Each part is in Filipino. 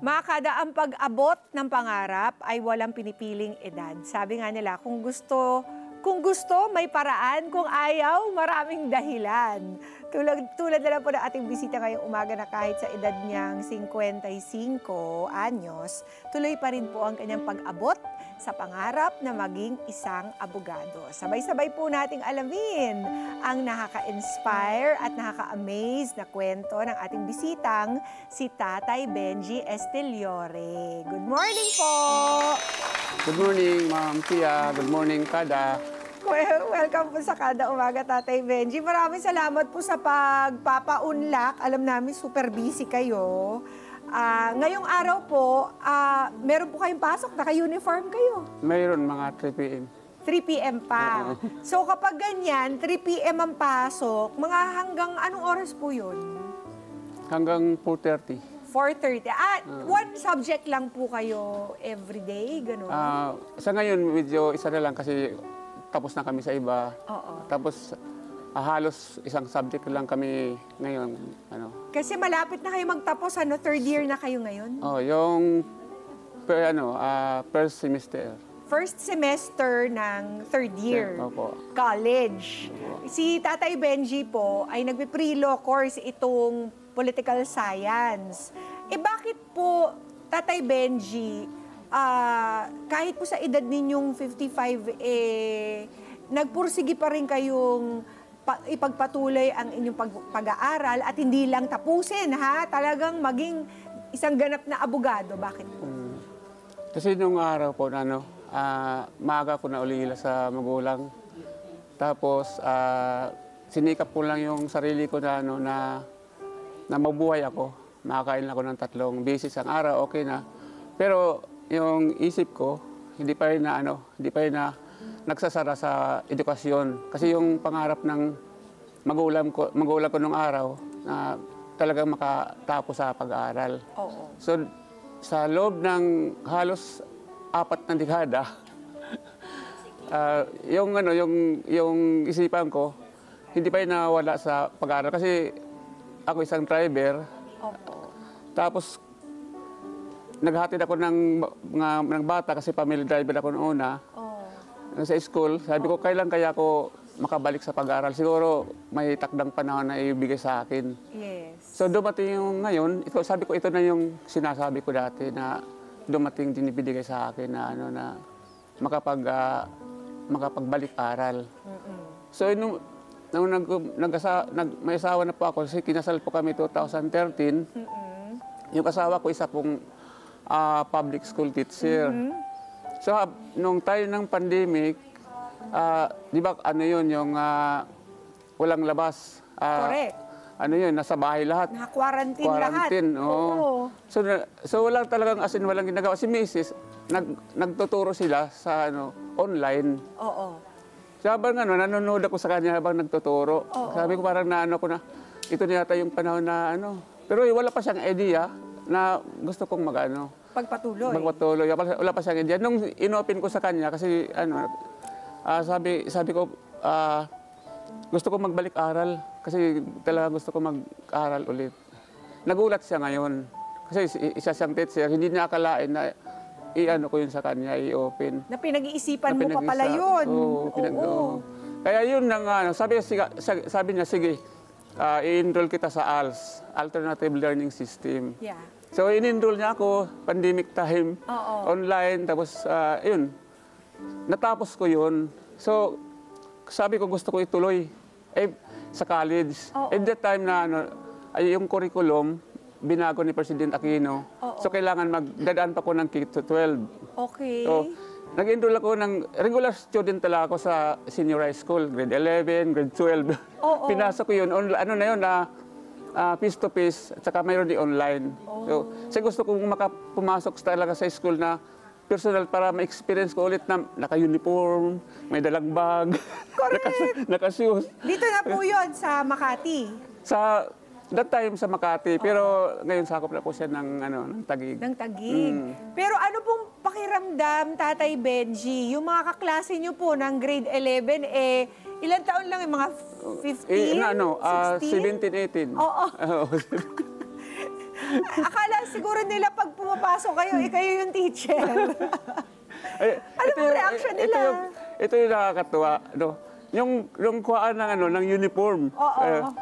Mga kada, ang pag-abot ng pangarap ay walang pinipiling edad. Sabi nga nila, kung gusto, may paraan. Kung ayaw, maraming dahilan. Tulad na lang po ng ating bisita ngayong umaga na kahit sa edad niyang 55 anyos, tuloy pa rin po ang kanyang pag-abot sa pangarap na maging isang abogado. Sabay-sabay po nating alamin ang nakaka-inspire at nakaka-amaze na kwento ng ating bisitang si Tatay Benji Esteliore. Good morning po! Good morning, Ma'am Tia. Good morning, Kada. Welcome po sa Kada Umaga, Tatay Benji. Maraming salamat po sa pagpapaunlak. Alam namin super busy kayo. Ngayong araw po, meron po kayong pasok, naka-uniform kayo. Mayroon mga 3 p.m. 3 p.m. pa. So kapag ganyan, 3 p.m. ang pasok, mga hanggang anong oras po yun? Hanggang 4:30. 4:30. One subject lang po kayo everyday, gano'n? Sa ngayon, medyo isa na lang kasi tapos na kami sa iba. Oo. Tapos halos isang subject lang kami ngayon. Kasi malapit na kayo magtapos, third year na kayo ngayon? Yung first semester. First semester ng third year. Opo. College. Opo. Si Tatay Benji po ay nagpe-pre-law course itong political science. Bakit po, Tatay Benji, kahit po sa edad ninyong 55, nagpursige pa rin kayong ipagpatuloy ang inyong pag-aaral at hindi lang tapusin, ha? Talagang maging isang ganap na abogado. Bakit po? Kasi nung araw po na maaga ko na ulila sa magulang. Tapos sinikap ko lang yung sarili ko na mabuhay ako. Makakain ako ng 3 beses ang araw, okay na. Pero yung isip ko, hindi pa rin na nagsasara sa edukasyon. Kasi yung pangarap ng magulang ko nung araw na talagang makatapos sa pag-aaral. Oo. So, sa loob ng halos 4 na dekada, yung isipan ko, hindi pa rin nawala sa pag-aaral. Kasi ako isang driver. Opo. Tapos, naghatid ako ng bata kasi family driver ako noon una. Sa school, sabi ko, kailan kaya ako makabalik sa pag-aaral? Siguro may takdang panahon na ibigay sa akin. Yes. So dumating yung ngayon, sabi ko, ito na yung sinasabi ko dati na dumating din ibigay sa akin na makapagbalik-aral. So nung may asawa na po ako, kasi kinasal po kami 2013, yung asawa ko isa pong public school teacher. So, nung tayo ng pandemic, di ba yung walang labas? Correct. Nasa bahay lahat. Naka-quarantine lahat. Oo. So, walang talagang walang ginagawa. Si Mrs., nagtuturo sila sa online. Oo. So, habang nanonood ako sa kanya habang nagtuturo. Sabi ko parang ko na, ito na yata yung panahon na Pero wala pa siyang idea na gusto kong Magpatuloy. Wala pa siyang idea. Nung inopen ko sa kanya, kasi sabi ko, gusto ko magbalik-aral. Kasi talaga gusto ko mag-aral ulit. Nagulat siya ngayon. Kasi isa siyang teacher, hindi niya akalain na ko yun sa kanya, i-open. Na pinag-iisipan mo pa pala yun. Oo. Kaya yun sabi niya, sige, i-enroll kita sa ALS, Alternative Learning System. Yeah. So, in-enroll niya ako, pandemic time, online, tapos, natapos ko yun. So, sabi ko gusto ko ituloy sa college. At that time yung curriculum, binago ni President Aquino. So, kailangan magdadaan pa ko ng K-12. Okay. So, nag-enroll ako regular student talaga ako sa senior high school, grade 11, grade 12. Pinasok ko yun, face-to-face, at saka mayroon di online. So, gusto kong pumasok talaga sa school na personal para ma-experience ko ulit na naka-uniform, may dalang bag, naka-shoes. Dito na po yun, sa Makati? That time sa Makati, pero ngayon sakop na po siya ng Taguig. Ng Taguig. Pero ano pong pakiramdam, Tatay Benji, yung mga kaklase niyo po ng grade 11, ilan taon lang yung mga 15, 16? 17, 18. Oo. Akala siguro nila pag pumapasok kayo, kayo yung teacher. Ano ito po reaction nila? Ito yung nakakatuwa. No? Yung kuhaan ng uniform. Oo.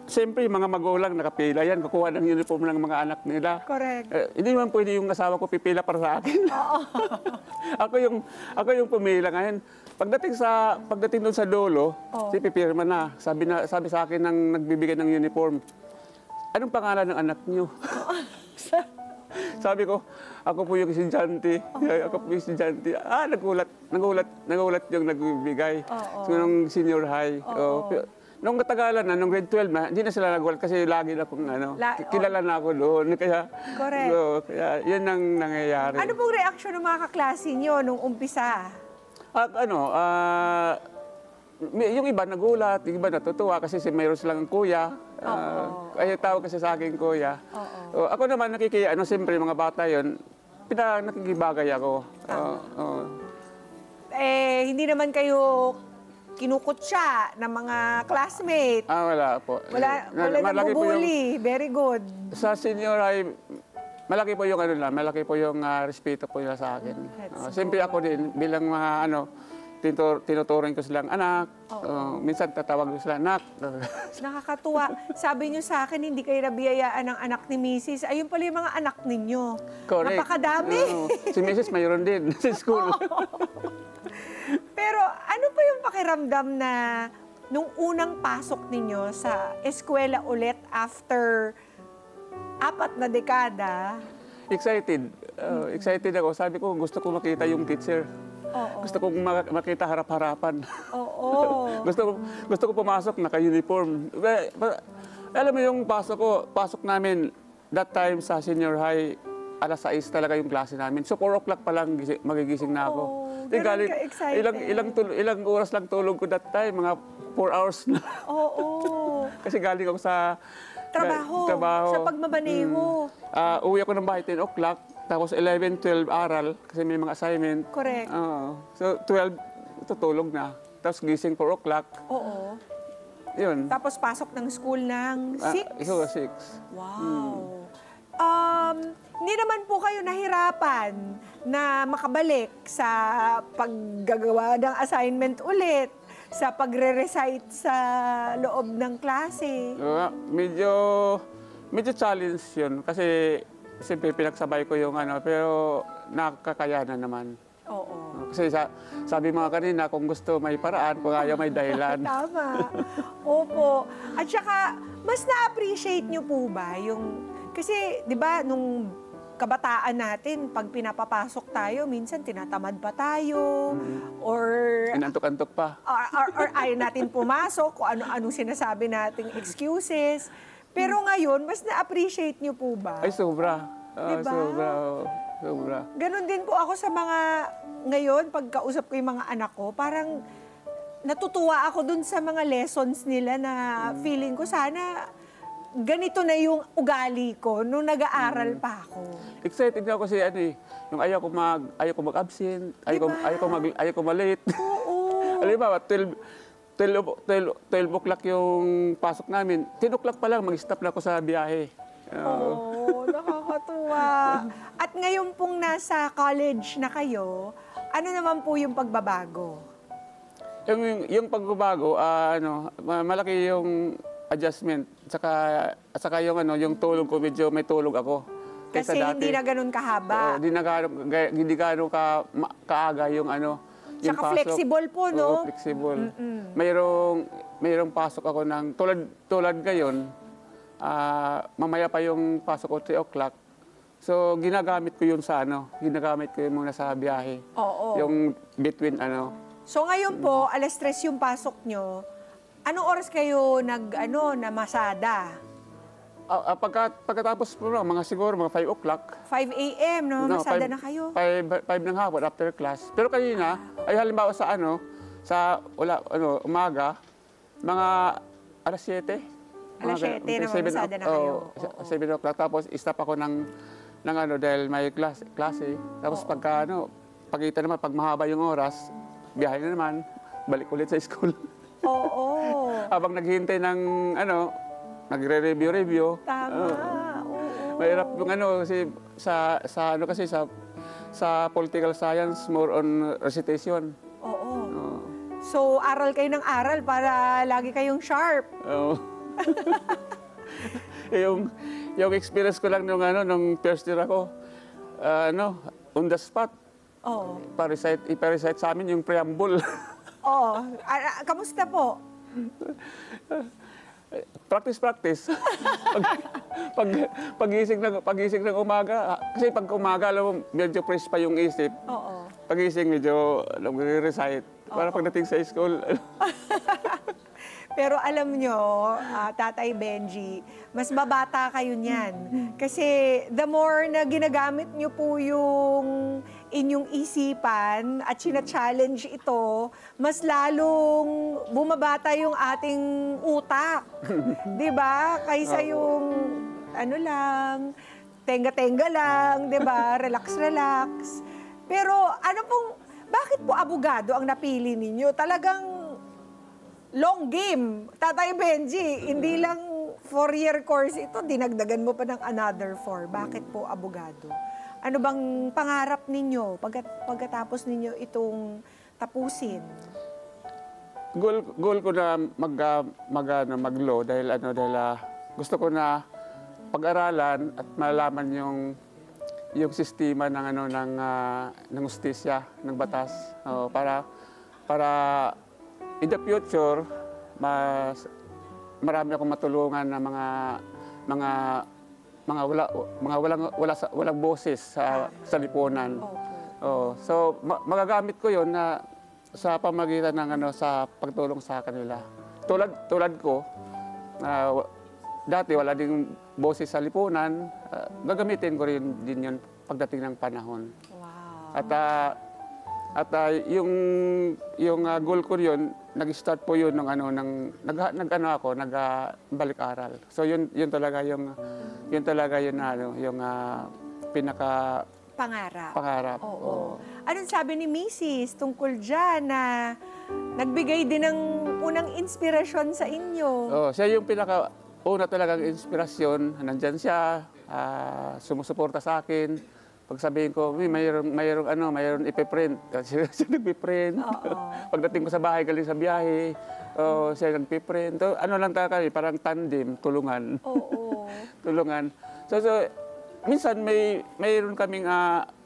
Siyempre, mga magulang nakapila yan, kukuha ng uniform ng mga anak nila. Correct. Hindi man pwede yung asawa ko pipila para sa akin. Oo. ako yung pumila ngayon. Pagdating doon sa dulo, si pipirma na. Sabi sa akin ng nagbibigay ng uniform, anong pangalan ng anak niyo? Sabi ko, ako po yung estudyante. Ako po yung estudyante. Nagulat yung nagbibigay. So, nung senior high. Nung katagalan nung grade 12 na, hindi na sila nagulat kasi lagi na akong kilala na ako doon. Kaya, correct. Kaya yun ang nangyayari. Ano pong reaksyon ng mga kaklase niyo nung umpisa? Yung iba nagulat, yung iba natutuwa kasi mayroon silang kuya. Ay tawag kasi sa akin kuya. Ako naman siyempre mga bata yun, nakikibagay ako. Hindi naman kayo kinukutsa ng mga classmate. Wala po. Wala nabubuli. Very good. Sa senior high, malaki po yung respeto po nila sa akin. Siyempre ako din, bilang mga tinuturing ko silang anak. Minsan tatawag ko sila anak. Nakakatuwa. Sabi niyo sa akin, hindi kayo nabiyayaan ng anak ni Mrs. Ayun pala yung mga anak ninyo. Correct. Napakadami. Si Mrs. mayroon din sa school. Pero ano pa yung pakiramdam na nung unang pasok ninyo sa eskwela ulit after 4 na dekada? Excited. Excited ako. Sabi ko, gusto ko makita yung teacher. Gusto kong makita harap-harapan. Gusto ko pumasok, naka-uniform. Alam mo yung pasok namin, that time sa senior high, alas 6 talaga yung klase namin. So 4 o'clock pa lang magigising na ako. Ganun ka-excited. Ilang oras lang tulog ko that time, mga 4 hours na. Kasi galing ako sa trabaho. Sa pagmabaneho. Uwi ako ng bahay 10 o'clock, tapos 11, 12 aral, kasi may mga assignment. Correct. So 12, tutulog na. Tapos gising 4 o'clock. Yun. Tapos pasok ng school ng 6? 6. Wow. Hindi naman po kayo nahirapan na makabalik sa paggagawa ng assignment ulit, sa pagre-recite sa loob ng klase. Medyo challenge yun kasi siyempre pinagsabay ko yung pero nakakayanan naman. Kasi sabi mga kanina, kung gusto may paraan, kung ayaw may dahilan. Tama. Opo. At saka, mas na-appreciate nyo po ba yung... Kasi, di ba, nung kabataan natin, pag pinapapasok tayo, minsan tinatamad pa tayo, or... Inantok-antok pa. Or ayaw natin pumasok, kung ano-anong sinasabi nating excuses. Pero ngayon, mas na-appreciate nyo po ba? Ay, sobra. Diba? Sobra. Ganon din po ako sa mga... Ngayon, pagkausap ko yung mga anak ko, parang natutuwa ako dun sa mga lessons nila na feeling ko sana ganito na yung ugali ko nung nag-aaral pa ako. Excited ako kasi yung ayaw ko mag-absent, ayaw ko ma-late. Alam mo ba, 12 o'clock yung pasok namin. 10 o'clock pa lang, mag-stop na ako sa biyahe. Nakakatuwa. At ngayon pong nasa college na kayo, ano naman po yung pagbabago? Yung pagbabago, malaki yung adjustment. Saka yung tulog ko, medyo may tulog ako. Kasi hindi na ganun kahaba. Hindi ganun kaaga yung Saka pasok. flexible po, no? Flexible. Mayroong pasok ako ng, tulad ngayon, mamaya pa yung pasok ko 3 o'clock. So, ginagamit ko yun ginagamit ko yun muna sa biyahe. Yung between So, ngayon po, alas 3 yung pasok nyo. Anong oras kayo namasada? Pagkatapos po siguro mga 5 o'clock. 5 a.m., no? Masada na kayo? 5 ng hapon after class. Pero kanina, halimbawa sa umaga, mga alas 7. Alas 7 na masada na kayo. 7 o'clock. Tapos stop ako dahil may klase. Tapos pagkita naman, pag mahaba yung oras, biyahe na naman, balik ulit sa school. Oo. Habang naghihintay ng nagre-review. Tama. Oo. Mahirap yung ano kasi sa ano kasi sa political science more on recitation. Oo. Oo. So, aral kayo ng aral para lagi kayong sharp. Oo. yung experience ko lang nung ano nung first year ako, on the spot, Oo. ipa-recite sa amin yung preamble. Oo. Kamusta po? Practice. Pagising ng umaga, kasi pag umaga, alam mo, medyo fresh pa yung isip. Oo. Pagising, medyo recite. Para pagdating sa school. Pero alam nyo, Tatay Benji, mas babata kayo niyan. Kasi the more na ginagamit nyo po yung inyong isipan at sina-challenge ito, mas lalong bumabata yung ating utak. 'Di ba? Kaysa yung ano lang, tenga-tenga lang, 'di ba? Relax. Pero bakit po abogado ang napili ninyo? Talagang long game, Tatay Benji. Hindi lang 4-year course ito, dinagdagan mo pa ng another 4. Bakit po abogado? Ano bang pangarap ninyo pagkatapos ninyo itong tapusin? Goal ko na mag-law dahil gusto ko na pag-aralan at malaman yung sistema ng hustisya, ng batas, para in the future, marami akong matulungan na walang boses sa lipunan. So magagamit ko 'yon na sa pamagitan ng sa pagtulong sa kanila. Tulad ko, dati wala ding boses sa lipunan, gagamitin ko rin din 'yon pagdating ng panahon. Wow. At yung goal ko yun, nag-start po yun nagbalik-aral. So yun talaga yung pinaka Pangarap. Oo. Oo. Anong sabi ni Mrs. tungkol dyan na nagbigay din ng unang inspirasyon sa inyo? Oh, siya yung una talagang inspirasyon. Nandyan siya, sumusuporta sa akin. Pag sabihin ko, mayroong ipiprint. Siya nagpiprint. Pagdating ko sa bahay, galing sa biyahe, siya nagpiprint. Ano lang kami, parang tandem, tulungan. Oo. Tulungan. So, minsan mayroon kaming,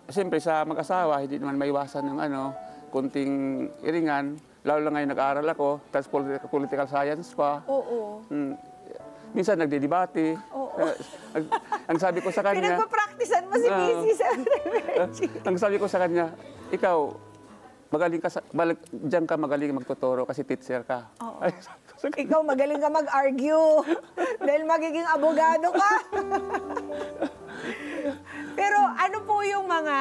siyempre sa mag-asawa, hindi naman maiwasan yung kunting iringan. Lalo lang ngayon nag-aaral ako, tapos political science pa. Oo. Minsan nagdidebate. Ang sabi ko sa kanya... Pinagpa-practicean mo si Mrs. Ang sabi ko sa kanya, ikaw, diyan ka magaling magtuturo kasi teacher ka. Ay, Ikaw magaling ka mag-argue dahil magiging abogado ka. Pero ano po yung mga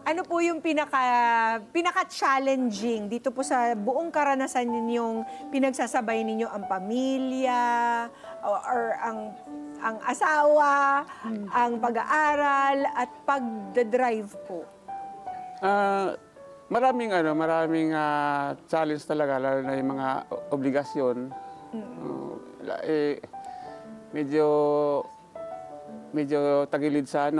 ano po yung pinaka-challenging dito po sa buong karanasan ninyong pinagsasabay ninyo ang pamilya or ang asawa, ang pag-aaral at pag-drive po? Maraming challenge talaga, lalo na yung mga obligasyon. Medyo tagilid sa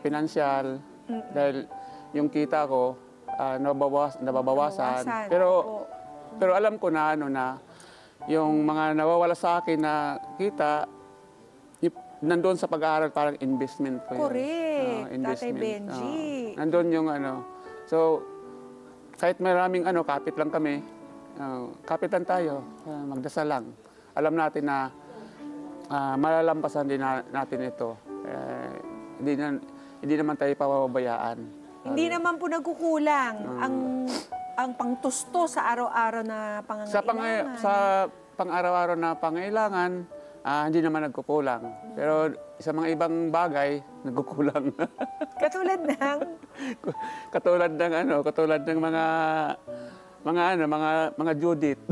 pinansyal dahil yung kita ko nababawasan. Pero alam ko na yung mga nawawala sa akin na kita nandoon sa pag-aaral, parang investment po yun. Correct. Tatay Benji. Nandoon yung So, kahit maraming kapit lang kami, kapit lang tayo, magdasal lang. Alam natin na malalampasan din natin ito. Hindi naman tayo pababayaan. Hindi naman po nagkukulang ang pangtusto sa araw-araw na pangangailangan. Sa pang-araw-araw na pangailangan, hindi naman nagkukulang. Pero sa mga ibang bagay, nagkukulang. Katulad ng? Katulad ng mga Judith.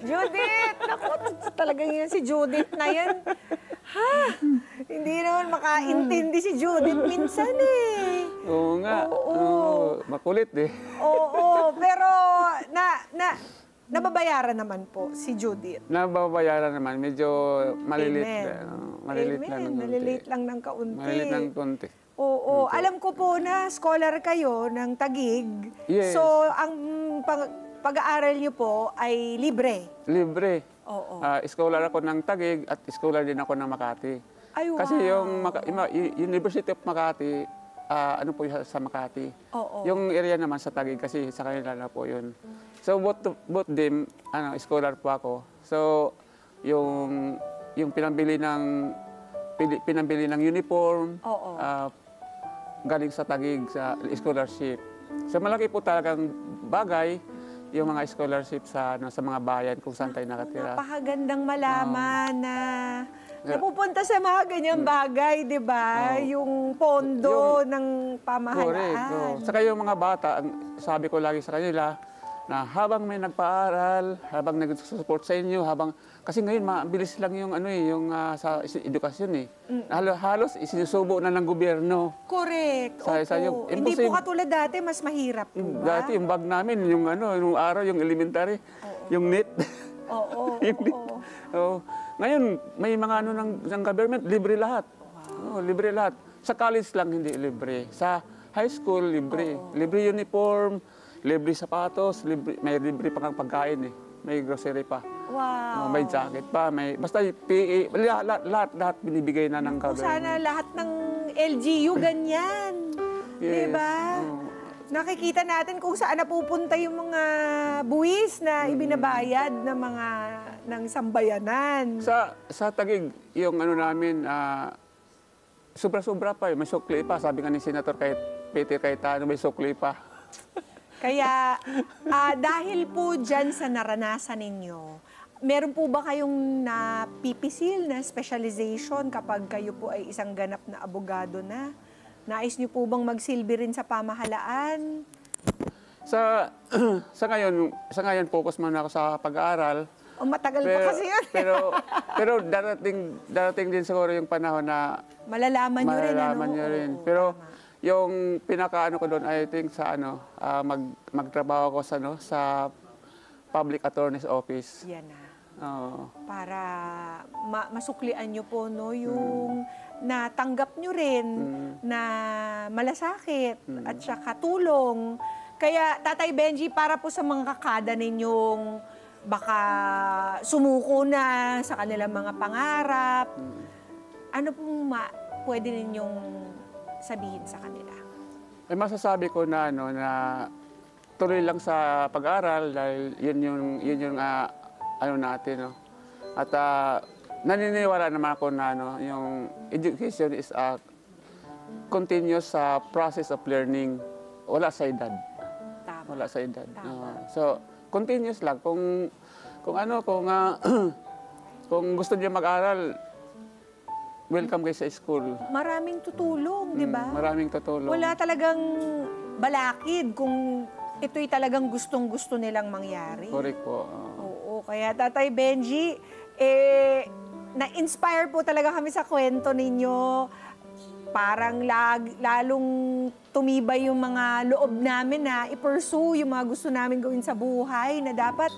Judith! Naku, talagang yan si Judith na yan. Ha? Hindi naman makaintindi si Judith minsan eh. Oo nga. Makulit eh. Oo, pero nababayaran naman po si Judith. Nababayaran naman. Medyo malilit. Amen. Maliliit lang ng konti. Nalilate lang ng kaunti. Maliliit ng konti. Oo, alam ko po na scholar kayo ng Taguig. Yes. So, ang pag-aaral niyo po ay libre. Libre. Oo. Scholar ako ng Taguig at scholar din ako ng Makati. Ay, wow. Kasi yung University of Makati, ano po yung sa Makati. Oo. Yung area naman sa Taguig kasi sa kanila na po yun. So both them, scholar po ako. So yung pinambili ng uniform, Oo. galing sa Taguig sa scholarship. So malaki po talagang bagay yung mga scholarship sa mga bayan kung saan tayo nakatira. Napakagandang malaman na napupunta sa mga ganyang bagay, di ba? Yung pondo ng pamahalaan. Correct. Saka yung mga bata, sabi ko lagi sa kanila, na habang may nagpaaral, habang nag-support sa inyo, kasi ngayon mabilis lang yung sa edukasyon eh. Halos isinusubo na ng gobyerno. Correct. Yung, Hindi po katulad dati, mas mahirap po ba? Dati yung bag namin, yung araw, yung elementary, yung NET. Oo. Ngayon, may mga ng government, libre lahat. Libre lahat. Sa college lang hindi libre. Sa high school, libre. Libre uniform, libre sapatos, may libre pang pagkain eh. May grocery pa. Wow. May jacket pa, basta PE, lahat binibigay na ng government. Sana lahat ng LGU ganyan. Yes. Diba? Nakikita natin kung saan napupunta yung mga buwis na ibinabayad ng sambayanan. Sa Taguig, yung namin, sobra-sobra pa. May sukli pa. Sabi nga ni Senator Peter Cayetano, may sukli pa. Kaya dahil po dyan sa naranasan ninyo, meron po ba kayong napipisil na specialization kapag kayo po ay isang ganap na abogado na? Nais niyo po bang magsilbi rin sa pamahalaan? Sa ngayon focus muna ako sa pag-aaral. O matagal pa kasi yun. pero darating din siguro yung panahon na malalaman niyo rin. Pero yung pinaka ko doon, I think sa magtrabaho ako sa Public Attorney's Office. Yan na. Oo. Para masuklian niyo po yung natanggap niyo rin na malasakit at saka tulong. Kaya Tatay Benji, para po sa mga kakada ninyong baka sumuko na sa kanilang mga pangarap, ano pong pwede ninyong sabihin sa kanila? Masasabi ko na na tuloy lang sa pag-aaral dahil yun yung natin, no. At naniniwala naman ako na yung education is a continuous process of learning. Wala sa edad. Tama. Wala sa edad. Tama. So continuous lang kung kung gusto niyo mag-aral, welcome kayo sa school. Maraming tutulong, di ba? Maraming tutulong. Wala talagang balakid kung ito'y talagang gustong-gusto nilang mangyari. Correct po. Oo, kaya Tatay Benji, na-inspire po talaga kami sa kwento ninyo. Parang lalong tumibay yung mga loob namin na i-pursue yung mga gusto namin gawin sa buhay na dapat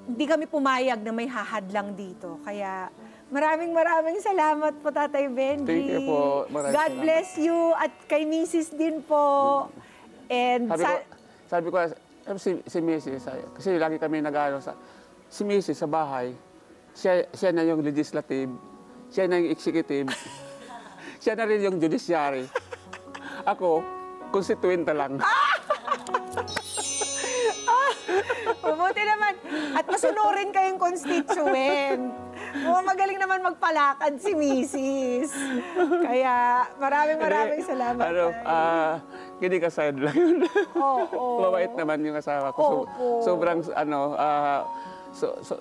hindi kami pumayag na may hahadlang dito. Kaya maraming salamat po, Tatay Benji. Thank you po. God bless you at kay Mrs. din po. And sabi ko si Mrs. Kasi lagi kami si Mrs. sa bahay, siya na yung legislative, siya na yung executive, siya na rin yung judiciary. Ako, constituent lang. Mabuti naman. At masunurin kayong constituent. Magaling naman magpalakad si Mrs. Kaya maraming salamat. Kidding aside lang yun. Oo. Mabait naman yung asawa ko. Sobrang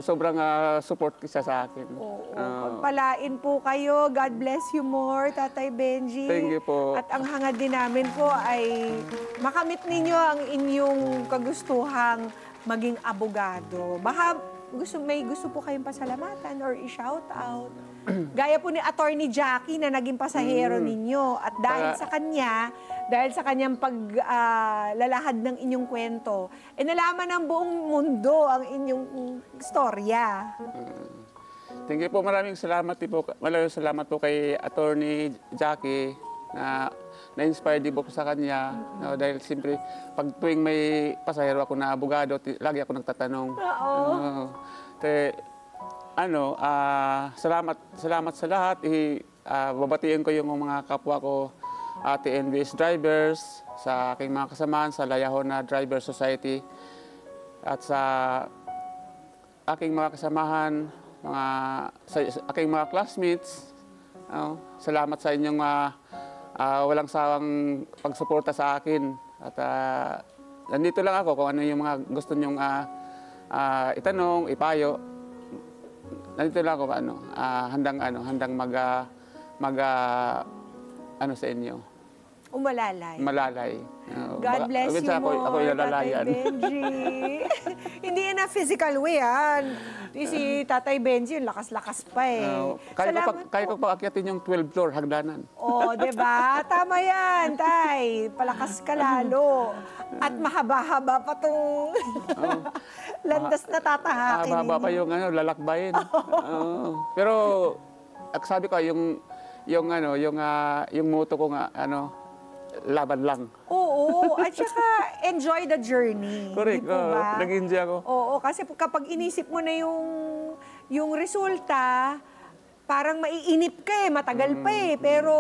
sobrang support siya sa akin. Pagpalain po kayo. God bless you more, Tatay Benji. Thank you po. At ang hangad din namin po ay makamit ninyo ang inyong kagustuhang maging abogado. Baka may gusto po kayong pasalamatan or i-shout out. Gaya po ni Attorney Jackie na naging pasahero ninyo. At dahil sa kanyang paglalahad ng inyong kwento, nalaman ng buong mundo ang inyong storya. Thank you po, maraming salamat po kay Attorney Jackie na na-inspire din po sa kanya. No, dahil siyempre, pag tuwing may pasahero ako na abogado, lagi ako nagtatanong. Salamat sa lahat. Babatiin ko yung mga kapwa ko, TNBS drivers, sa aking mga kasamahan sa Layahona Driver Society, at sa aking mga kasamahan, sa aking mga classmates. Salamat sa inyong walang sawang pagsuporta sa akin. At nandito lang ako kung ano yung mga gusto nyong itanong, ipayo. Nandito lang ako handang sa inyo. Umalalay. Malalay. God bless you ako more, ilalalayan. Tatay Benji. Hindi yan na physical way, Si Tatay Benji, lakas-lakas pa eh. Kaya ko pa akyatin yung 12th floor, hagdanan. Diba? Tama yan, Tay. Palakas ka lalo. At mahaba-haba pa tong landas na tatahakin. Mahaba pa yung lalakbayin. Pero sabi ko, yung motto ko nga, laban lang. Oo, at saka enjoy the journey. Correct. Di po ba? Nag-enjoy ako. Oo, kasi kapag inisip mo na yung resulta, parang maiinip ka matagal pa pero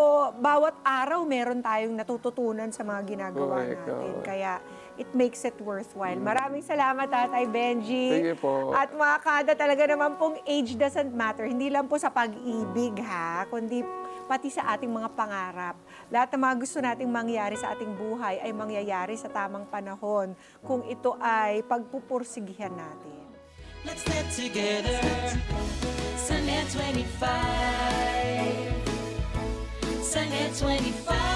bawat araw meron tayong natututunan sa mga ginagawa natin. Kaya it makes it worthwhile. Maraming salamat, Tatay Benji. Thank you po. At mga kada, talaga naman pong age doesn't matter. Hindi lang po sa pag-ibig, kundi pati sa ating mga pangarap. Lahat ng mga gusto nating mangyari sa ating buhay ay mangyayari sa tamang panahon kung ito ay pagpupursigihan natin. Let's get together, Sunday 25. Sunday 25.